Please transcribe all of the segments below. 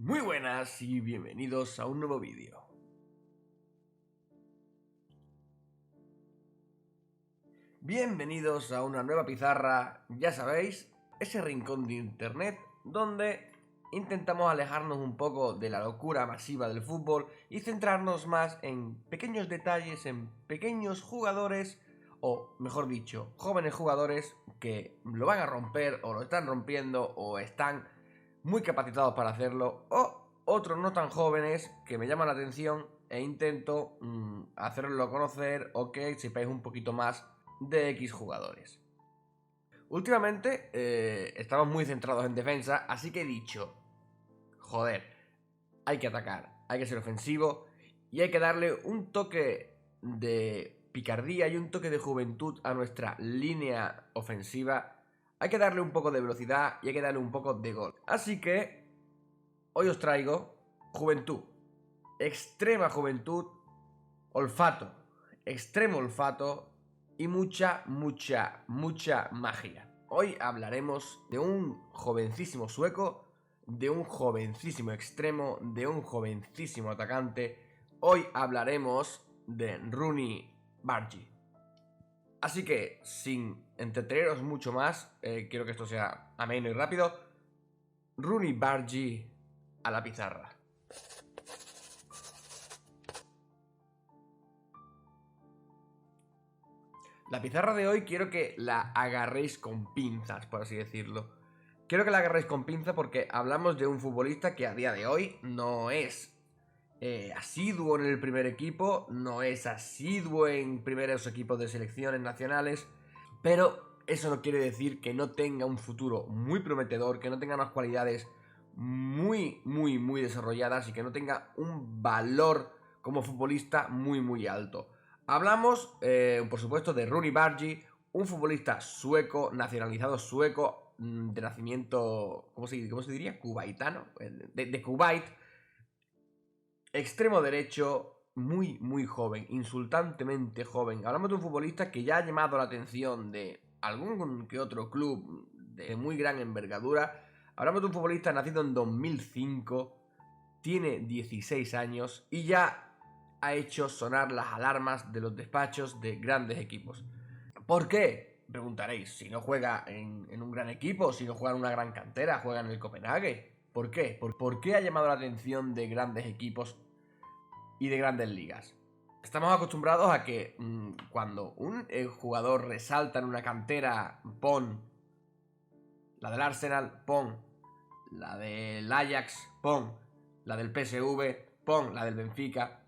Muy buenas y bienvenidos a un nuevo vídeo. Bienvenidos a una nueva pizarra, ya sabéis, ese rincón de internet donde intentamos alejarnos un poco de la locura masiva del fútbol y centrarnos más en pequeños detalles, en pequeños jugadores, o mejor dicho, jóvenes jugadores que lo van a romper o lo están rompiendo o están muy capacitados para hacerlo, o otros no tan jóvenes que me llaman la atención e intento hacerlo conocer o que sepáis un poquito más de X jugadores. Últimamente estamos muy centrados en defensa, así que he dicho, joder, hay que atacar, hay que ser ofensivo y hay que darle un toque de picardía y un toque de juventud a nuestra línea ofensiva. Hay que darle un poco de velocidad y hay que darle un poco de gol. Así que hoy os traigo juventud, extrema juventud, olfato, extremo olfato y mucha magia. Hoy hablaremos de un jovencísimo sueco, de un jovencísimo extremo, de un jovencísimo atacante. Hoy hablaremos de Rooney Bargi. Así que, sin entreteneros mucho más, quiero que esto sea ameno y rápido. Rooney Bargi a la pizarra. La pizarra de hoy quiero que la agarréis con pinzas, por así decirlo. Quiero que la agarréis con pinzas porque hablamos de un futbolista que a día de hoy no es asiduo en el primer equipo, no es asiduo en primeros equipos de selecciones nacionales, pero eso no quiere decir que no tenga un futuro muy prometedor, que no tenga unas cualidades muy desarrolladas y que no tenga un valor como futbolista muy alto. Hablamos, por supuesto, de Rooney Bargi, un futbolista sueco, nacionalizado sueco, de nacimiento, ¿cómo se diría? Kuwaitano, de Kuwait. Extremo derecho, muy joven, insultantemente joven. Hablamos de un futbolista que ya ha llamado la atención de algún que otro club de muy gran envergadura. Hablamos de un futbolista nacido en 2005, tiene 16 años y ya ha hecho sonar las alarmas de los despachos de grandes equipos. ¿Por qué? Preguntaréis, si no juega en un gran equipo, si no juega en una gran cantera, juega en el Copenhague. ¿Por qué? ¿Por qué ha llamado la atención de grandes equipos y de grandes ligas? Estamos acostumbrados a que cuando un jugador resalta en una cantera, pon la del Arsenal, pon la del Ajax, pon la del PSV, pon la del Benfica,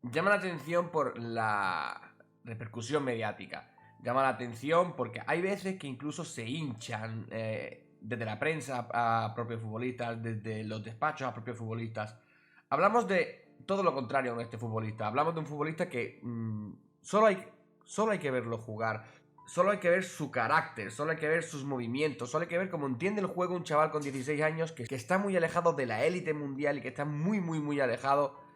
llama la atención por la repercusión mediática. Llama la atención porque hay veces que incluso se hinchan desde la prensa a propios futbolistas, desde los despachos a propios futbolistas. Hablamos de todo lo contrario con este futbolista. Hablamos de un futbolista que solo hay que verlo jugar. Solo hay que ver su carácter, solo hay que ver sus movimientos, solo hay que ver cómo entiende el juego un chaval con 16 años que está muy alejado de la élite mundial y que está muy alejado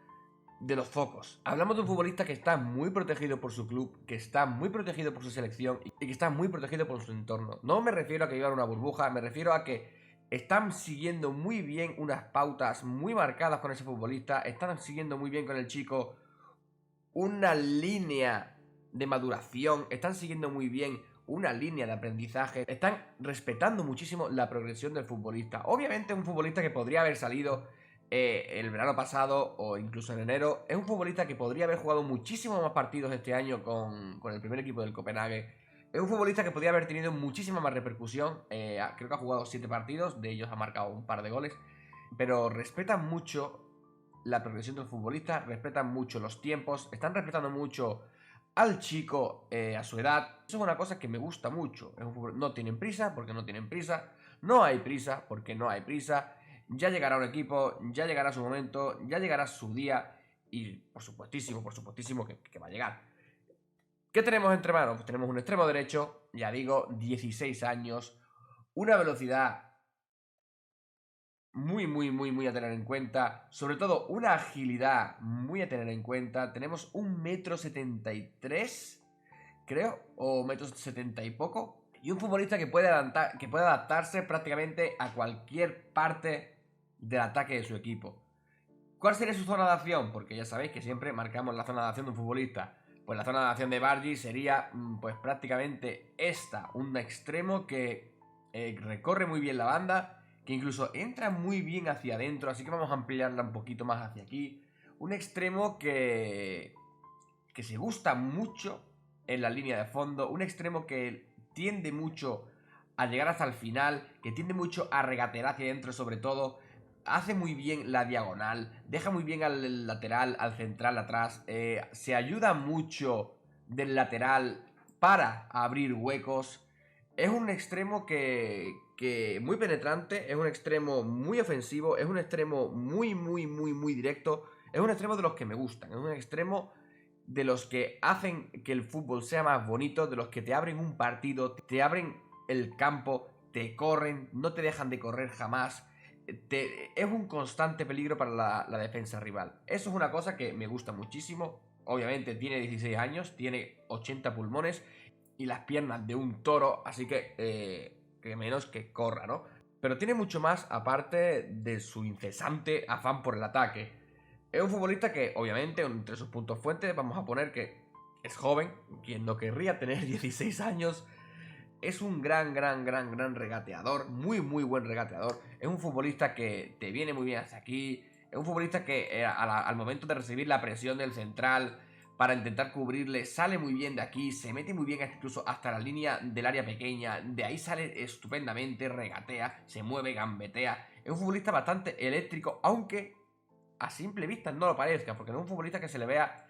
de los focos. Hablamos de un futbolista que está muy protegido por su club, que está muy protegido por su selección y que está muy protegido por su entorno. No me refiero a que vivan una burbuja, me refiero a que están siguiendo muy bien unas pautas muy marcadas con ese futbolista, están siguiendo muy bien con el chico una línea de maduración, están siguiendo muy bien una línea de aprendizaje, están respetando muchísimo la progresión del futbolista. Obviamente un futbolista que podría haber salido el verano pasado o incluso en enero, es un futbolista que podría haber jugado muchísimos más partidos este año con el primer equipo del Copenhague. Es un futbolista que podría haber tenido muchísima más repercusión. Creo que ha jugado 7 partidos, de ellos ha marcado un par de goles, pero respeta mucho la progresión del futbolista, respetan mucho los tiempos, están respetando mucho al chico a su edad. Eso es una cosa que me gusta mucho. No tienen prisa porque no tienen prisa, no hay prisa porque no hay prisa. Ya llegará un equipo, ya llegará su momento, ya llegará su día y por supuestísimo que va a llegar. ¿Qué tenemos entre manos? Pues tenemos un extremo derecho, ya digo, 16 años, una velocidad muy a tener en cuenta. Sobre todo una agilidad muy a tener en cuenta. Tenemos 1,73 m, creo, o 1,70 m y poco. Y un futbolista que puede adaptarse prácticamente a cualquier parte del ataque de su equipo. ¿Cuál sería su zona de acción? Porque ya sabéis que siempre marcamos la zona de acción de un futbolista. Pues la zona de acción de Bargi sería pues prácticamente esta, un extremo que recorre muy bien la banda, que incluso entra muy bien hacia adentro, así que vamos a ampliarla un poquito más hacia aquí. Un extremo que se gusta mucho en la línea de fondo, un extremo que tiende mucho a llegar hasta el final, que tiende mucho a regatear hacia adentro sobre todo, hace muy bien la diagonal, deja muy bien al lateral, al central atrás, se ayuda mucho del lateral para abrir huecos. Es un extremo que muy penetrante, es un extremo muy ofensivo, es un extremo muy directo, es un extremo de los que me gustan, es un extremo de los que hacen que el fútbol sea más bonito, de los que te abren un partido, te abren el campo, te corren, no te dejan de correr jamás. Es un constante peligro para la defensa rival. Eso es una cosa que me gusta muchísimo. Obviamente tiene 16 años, tiene 80 pulmones y las piernas de un toro, así que menos que corra, ¿no? Pero tiene mucho más aparte de su incesante afán por el ataque. Es un futbolista que, obviamente, entre sus puntos fuertes vamos a poner que es joven, quien no querría tener 16 años. Es un gran regateador, muy buen regateador. Es un futbolista que te viene muy bien hacia aquí. Es un futbolista que al momento de recibir la presión del central para intentar cubrirle, sale muy bien de aquí, se mete muy bien incluso hasta la línea del área pequeña. De ahí sale estupendamente, regatea, se mueve, gambetea. Es un futbolista bastante eléctrico, aunque a simple vista no lo parezca, porque no es un futbolista que se le vea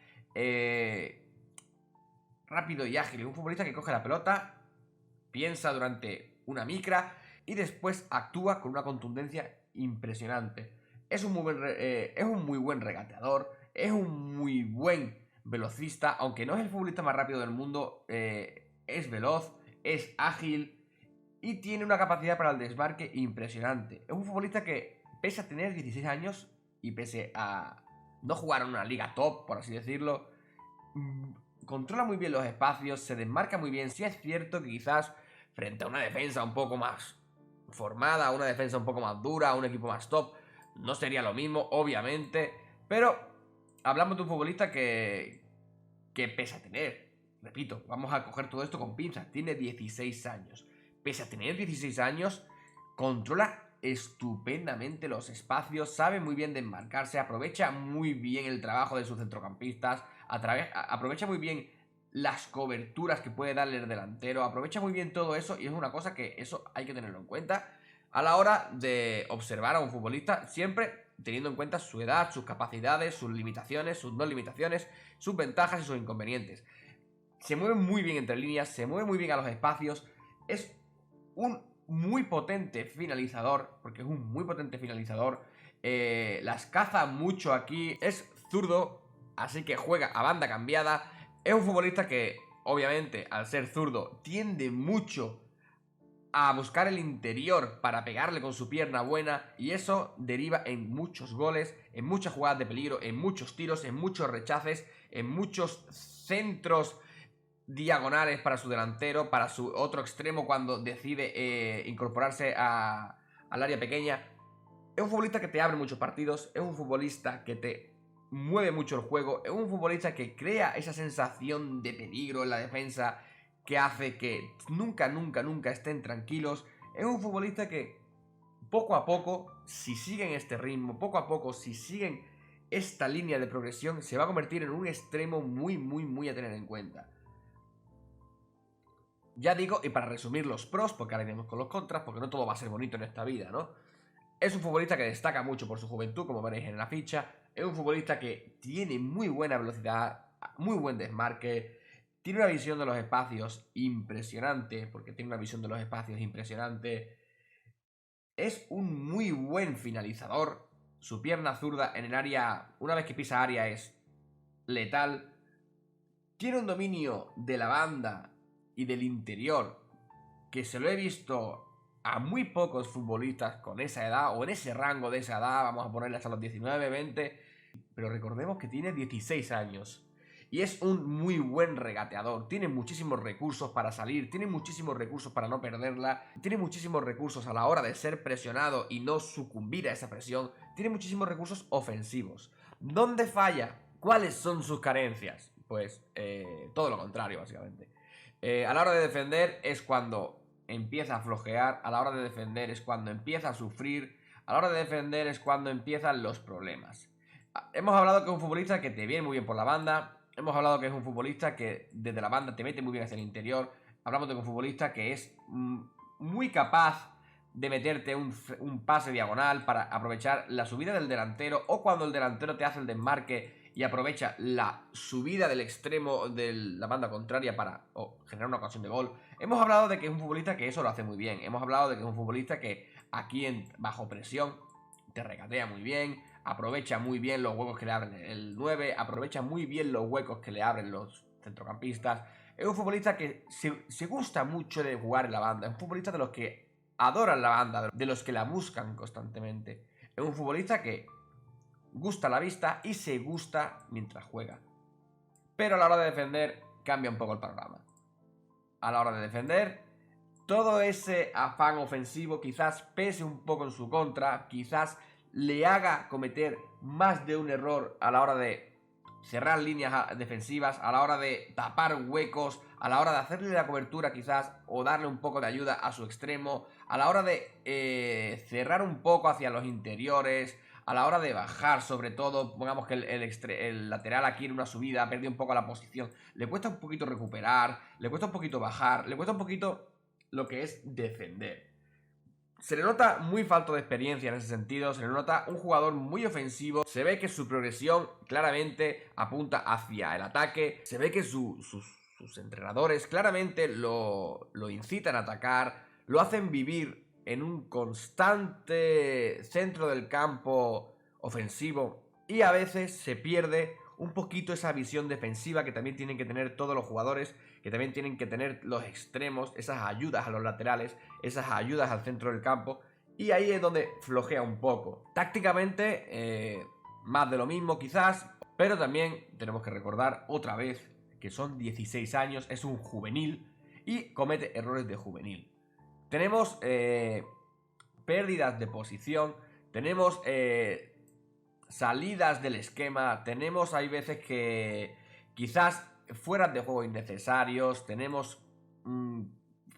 rápido y ágil. Es un futbolista que coge la pelota, piensa durante una micra y después actúa con una contundencia impresionante. Es un muy buen regateador, es un muy buen velocista, aunque no es el futbolista más rápido del mundo, es veloz, es ágil y tiene una capacidad para el desmarque impresionante. Es un futbolista que, pese a tener 16 años y pese a no jugar en una liga top, por así decirlo, controla muy bien los espacios, se desmarca muy bien. Sí es cierto que quizás frente a una defensa un poco más formada, a una defensa un poco más dura, a un equipo más top, no sería lo mismo, obviamente. Pero hablamos de un futbolista que pese a tener, repito, vamos a coger todo esto con pinzas, tiene 16 años. Pese a tener 16 años, controla estupendamente los espacios, sabe muy bien desmarcarse, aprovecha muy bien el trabajo de sus centrocampistas, aprovecha muy bien las coberturas que puede darle el delantero, aprovecha muy bien todo eso y es una cosa que eso hay que tenerlo en cuenta a la hora de observar a un futbolista, siempre teniendo en cuenta su edad, sus capacidades, sus limitaciones, sus no limitaciones, sus ventajas y sus inconvenientes. Se mueve muy bien entre líneas, se mueve muy bien a los espacios, es un muy potente finalizador, porque es un muy potente finalizador, las caza mucho aquí, es zurdo, así que juega a banda cambiada, es un futbolista que obviamente al ser zurdo tiende mucho a buscar el interior para pegarle con su pierna buena y eso deriva en muchos goles, en muchas jugadas de peligro, en muchos tiros, en muchos rechaces, en muchos centros diagonales para su delantero, para su otro extremo cuando decide incorporarse al área pequeña. Es un futbolista que te abre muchos partidos, es un futbolista que te mueve mucho el juego, es un futbolista que crea esa sensación de peligro en la defensa que hace que nunca estén tranquilos. Es un futbolista que poco a poco, si siguen este ritmo, poco a poco, si siguen esta línea de progresión, se va a convertir en un extremo muy a tener en cuenta. Ya digo, y para resumir los pros, porque ahora iremos con los contras, porque no todo va a ser bonito en esta vida, ¿no? Es un futbolista que destaca mucho por su juventud, como veréis en la ficha. Es un futbolista que tiene muy buena velocidad, muy buen desmarque. Tiene una visión de los espacios impresionante, porque tiene una visión de los espacios impresionante. Es un muy buen finalizador. Su pierna zurda en el área, una vez que pisa área, es letal. Tiene un dominio de la banda y del interior que se lo he visto a muy pocos futbolistas con esa edad o en ese rango de esa edad, vamos a ponerle hasta los 19, 20, pero recordemos que tiene 16 años y es un muy buen regateador. Tiene muchísimos recursos para salir, tiene muchísimos recursos para no perderla, tiene muchísimos recursos a la hora de ser presionado y no sucumbir a esa presión, tiene muchísimos recursos ofensivos. ¿Dónde falla? ¿Cuáles son sus carencias? Pues todo lo contrario, básicamente. A la hora de defender es cuando empieza a flojear, a la hora de defender es cuando empieza a sufrir, a la hora de defender es cuando empiezan los problemas. Hemos hablado que es un futbolista que te viene muy bien por la banda. Hemos hablado que es un futbolista que desde la banda te mete muy bien hacia el interior. Hablamos de un futbolista que es muy capaz de meterte un pase diagonal para aprovechar la subida del delantero, o cuando el delantero te hace el desmarque y aprovecha la subida del extremo de la banda contraria para generar una ocasión de gol. Hemos hablado de que es un futbolista que eso lo hace muy bien. Hemos hablado de que es un futbolista que aquí bajo presión te regatea muy bien, aprovecha muy bien los huecos que le abren el 9, aprovecha muy bien los huecos que le abren los centrocampistas. Es un futbolista que se gusta mucho de jugar en la banda, es un futbolista de los que adoran la banda, de los que la buscan constantemente. Es un futbolista que gusta a la vista y se gusta mientras juega. Pero a la hora de defender cambia un poco el panorama. A la hora de defender, todo ese afán ofensivo quizás pese un poco en su contra, quizás le haga cometer más de un error a la hora de cerrar líneas defensivas, a la hora de tapar huecos, a la hora de hacerle la cobertura quizás, o darle un poco de ayuda a su extremo, a la hora de cerrar un poco hacia los interiores, a la hora de bajar sobre todo. Pongamos que el lateral aquí en una subida ha perdido un poco la posición, le cuesta un poquito recuperar, le cuesta un poquito bajar, le cuesta un poquito lo que es defender. Se le nota muy falto de experiencia en ese sentido, se le nota un jugador muy ofensivo, se ve que su progresión claramente apunta hacia el ataque, se ve que sus entrenadores claramente lo incitan a atacar, lo hacen vivir en un constante centro del campo ofensivo, y a veces se pierde un poquito esa visión defensiva que también tienen que tener todos los jugadores, que también tienen que tener los extremos, esas ayudas a los laterales, esas ayudas al centro del campo, y ahí es donde flojea un poco. Tácticamente, más de lo mismo quizás, pero también tenemos que recordar otra vez que son 16 años, es un juvenil y comete errores de juvenil. Tenemos pérdidas de posición, tenemos salidas del esquema, tenemos hay veces que quizás fuera de juego innecesarios, tenemos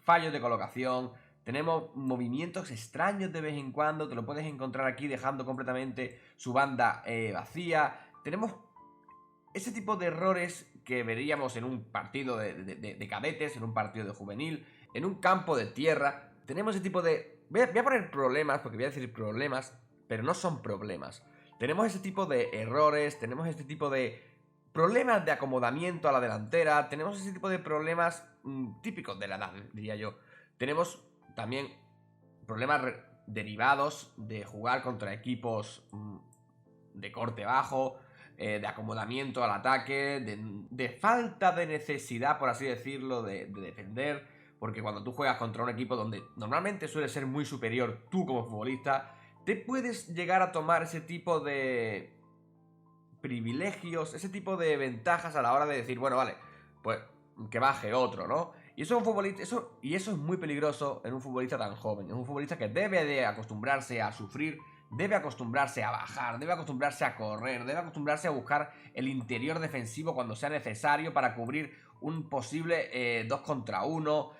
fallos de colocación, tenemos movimientos extraños de vez en cuando, te lo puedes encontrar aquí dejando completamente su banda vacía. Tenemos ese tipo de errores que veríamos en un partido de cadetes, en un partido de juvenil, en un campo de tierra. Tenemos ese tipo de... Voy a poner problemas, porque voy a decir problemas, pero no son problemas. Tenemos ese tipo de errores, tenemos este tipo de problemas de acomodamiento a la delantera, tenemos ese tipo de problemas típicos de la edad, diría yo. Tenemos también problemas derivados de jugar contra equipos de corte bajo, de acomodamiento al ataque, de falta de necesidad, por así decirlo, de defender, porque cuando tú juegas contra un equipo donde normalmente suele ser muy superior tú como futbolista, te puedes llegar a tomar ese tipo de privilegios, ese tipo de ventajas a la hora de decir, bueno, vale, pues que baje otro, ¿no? Y eso es un futbolista, eso es muy peligroso en un futbolista tan joven, en un futbolista que debe de acostumbrarse a sufrir, debe acostumbrarse a bajar, debe acostumbrarse a correr, debe acostumbrarse a buscar el interior defensivo cuando sea necesario para cubrir un posible 2 contra 1.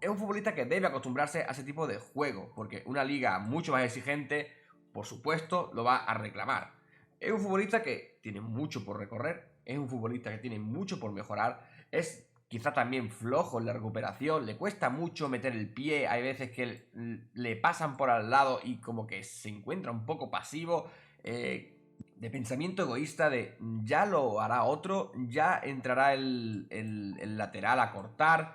Es un futbolista que debe acostumbrarse a ese tipo de juego, porque una liga mucho más exigente, por supuesto, lo va a reclamar. Es un futbolista que tiene mucho por recorrer, es un futbolista que tiene mucho por mejorar, es quizá también flojo en la recuperación, le cuesta mucho meter el pie, hay veces que le pasan por al lado y como que se encuentra un poco pasivo, de pensamiento egoísta de ya lo hará otro, ya entrará el lateral a cortar,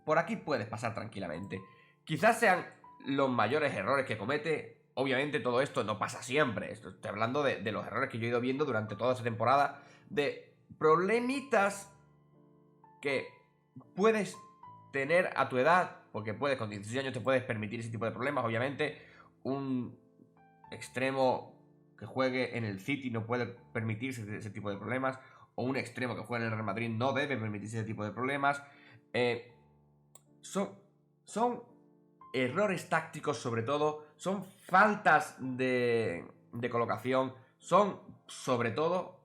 por aquí puedes pasar tranquilamente. Quizás sean los mayores errores que comete. Obviamente todo esto no pasa siempre. Estoy hablando de los errores que yo he ido viendo durante toda esta temporada. De problemitas que puedes tener a tu edad. Porque puedes, con 16 años te puedes permitir ese tipo de problemas. Obviamente un extremo que juegue en el City no puede permitirse ese tipo de problemas. o un extremo que juega en el Real Madrid no debe permitirse ese tipo de problemas. Son errores tácticos sobre todo, son faltas de colocación, son sobre todo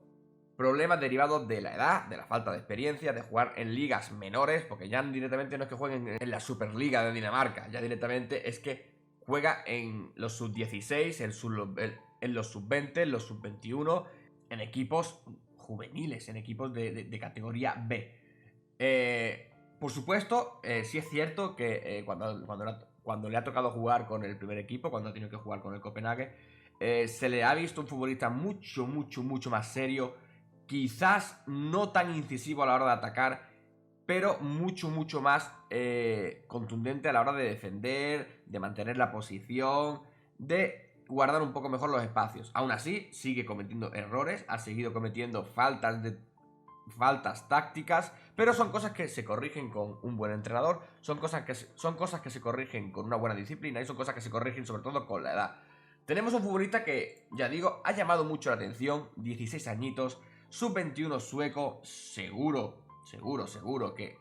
problemas derivados de la edad, de la falta de experiencia, de jugar en ligas menores, porque ya directamente no es que jueguen en la Superliga de Dinamarca, ya directamente es que juega en los sub-16, en los sub-20, en los sub-21, en equipos juveniles, en equipos de categoría B. Por supuesto, sí es cierto que cuando le ha tocado jugar con el primer equipo, cuando ha tenido que jugar con el Copenhague, se le ha visto un futbolista mucho más serio, quizás no tan incisivo a la hora de atacar, pero mucho más contundente a la hora de defender, de mantener la posición, de guardar un poco mejor los espacios. Aún así, sigue cometiendo errores, ha seguido cometiendo faltas tácticas, pero son cosas que se corrigen con un buen entrenador, son cosas que se corrigen con una buena disciplina y son cosas que se corrigen sobre todo con la edad. Tenemos un futbolista que, ya digo, ha llamado mucho la atención, 16 añitos, sub-21 sueco, seguro que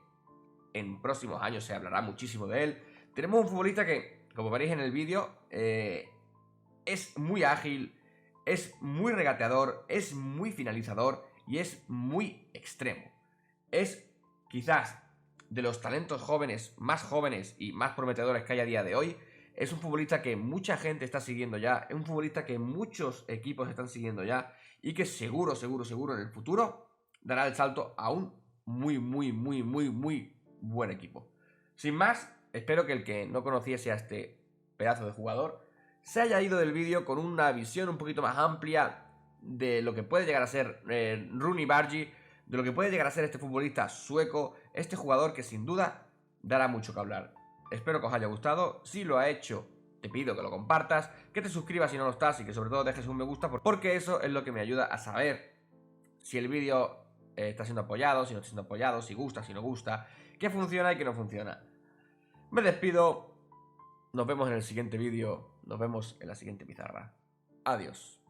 en próximos años se hablará muchísimo de él. Tenemos un futbolista que, como veréis en el vídeo, es muy ágil, es muy regateador, es muy finalizador y es muy extremo. Es quizás de los talentos jóvenes y más prometedores que hay a día de hoy. Es un futbolista que mucha gente está siguiendo ya, es un futbolista que muchos equipos están siguiendo ya y que seguro en el futuro dará el salto a un muy buen equipo. Sin más, espero que el que no conociese a este pedazo de jugador se haya ido del vídeo con una visión un poquito más amplia de lo que puede llegar a ser Rooney Bargi, de lo que puede llegar a ser este futbolista sueco, este jugador que sin duda dará mucho que hablar. Espero que os haya gustado. Si lo ha hecho, te pido que lo compartas, que te suscribas si no lo estás y que sobre todo dejes un me gusta, porque eso es lo que me ayuda a saber si el vídeo está siendo apoyado, si no está siendo apoyado, si gusta, si no gusta, qué funciona y qué no funciona. Me despido, nos vemos en el siguiente vídeo, nos vemos en la siguiente pizarra. Adiós.